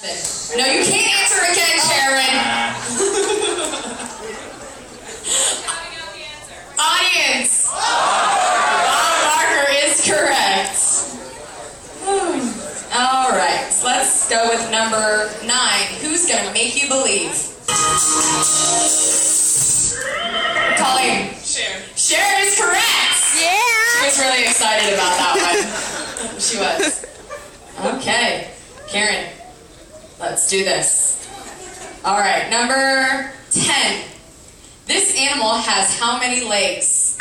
No, you can't answer again, Sharon. Audience. Bob Barker is correct. All right, so let's go with number 9. Who's gonna make you believe? Colleen. Sharon is correct. Yeah. She was really excited about that one. She was. Okay, Karen. Let's do this. All right, number 10. This animal has how many legs?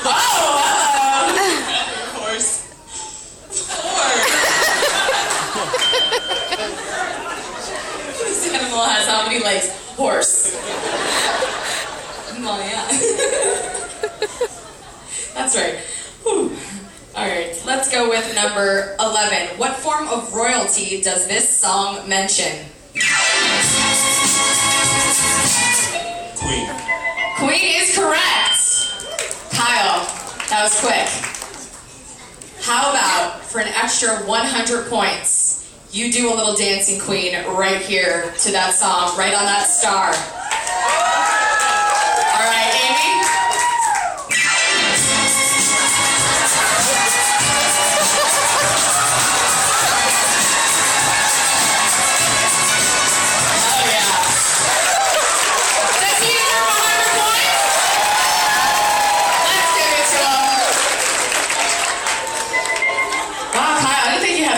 Oh, Horse. 4. This animal has how many legs? Horse. Oh, yeah. That's right. Whew. All right, let's go with number 11. What form of royalty does this song mention? Queen. Queen is correct. Kyle, that was quick. How about for an extra 100 points, you do a little Dancing Queen right here to that song, right on that star. All right, Amy?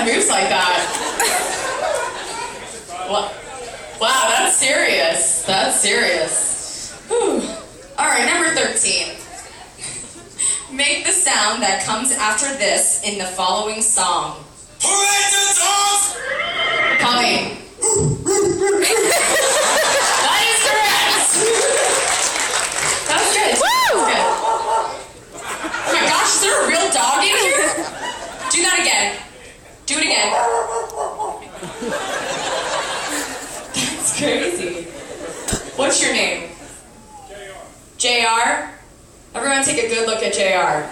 Moves like that. Wow, that's serious. That's serious. Whew. All right, number 13. Make the sound that comes after this in the following song. Colleen. That is correct. That was good. That was good. Oh my gosh, is there a real dog in here? Do that again. Do it again. That's crazy. What's your name? JR? Everyone take a good look at JR.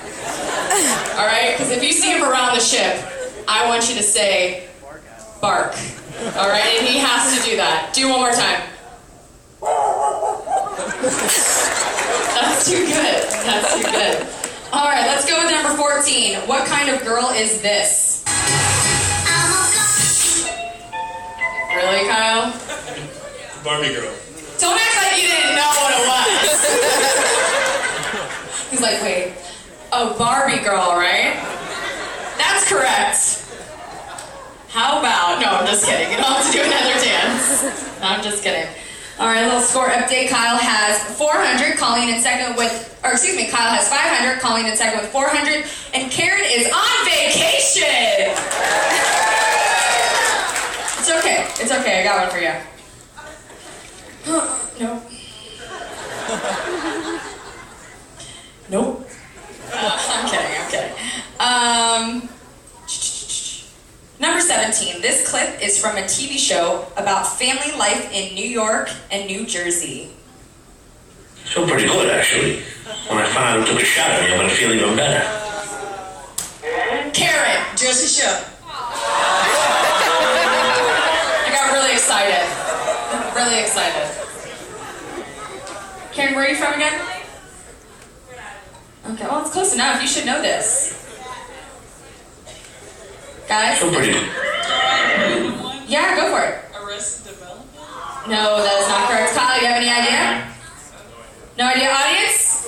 Alright? Because if you see him around the ship, I want you to say, bark. Alright? And he has to do that. Do it one more time. That's too good. That's too good. Alright, let's go with number 14. What kind of girl is this? Really, Kyle? Barbie girl. Don't act like you didn't know what it was. He's like, wait, a Barbie girl, right? That's correct. How about, no, I'm just kidding. You don't have to do another dance. No, I'm just kidding. All right, little score update. Kyle has 400, Colleen in second with, Kyle has 500, Colleen in second with 400, and Karen is on vacation. It's okay. It's okay. I got one for you. Nope. Nope. I'm kidding. Number 17. This clip is from a TV show about family life in New York and New Jersey. So pretty good, actually. When I finally took a shot at me, I'm going to feel even better. Karen. Jersey Shore. Really excited. Karen, where are you from again? Okay, well, it's close enough. You should know this. Guys? So pretty good. Yeah, go for it. Arrested Development? No, that is not correct. Kyle, you have any idea? No idea, audience?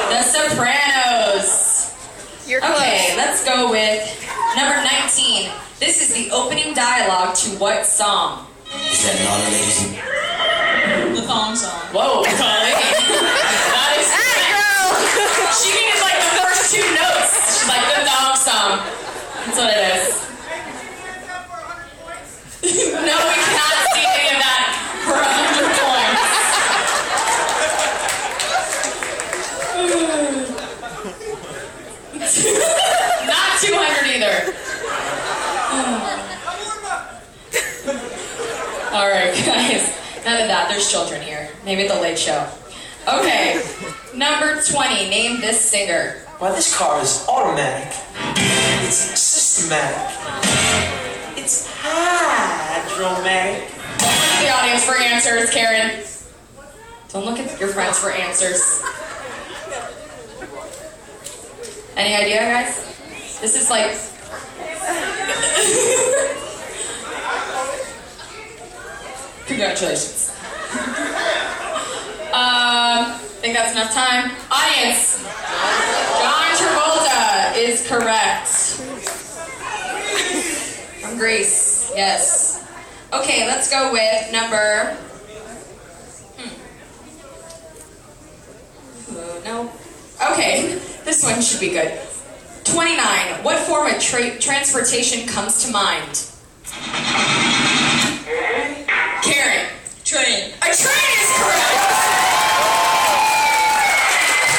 The Sopranos. You're close. Okay, let's go with number 19. This is the opening dialogue to what song? Is that not amazing? The thong song. Whoa, Colleen. That is correct. She needed like the first 2 notes. She's like, the dog song. That's what it is. No, we cannot see any of that for 100 points. Not 200 either. All right, guys. None of that. There's children here. Maybe at the Late Show. Okay. Number 20. Name this singer. Well, this car is automatic. It's systematic. for answers, Karen. Don't look at your friends for answers. Any idea, guys? This is like... Congratulations. I think that's enough time. Audience, John Travolta is correct. From Grease, yes. Okay, let's go with number... No. Okay, this one should be good. 29. What form of transportation comes to mind? Karen. Train. A train!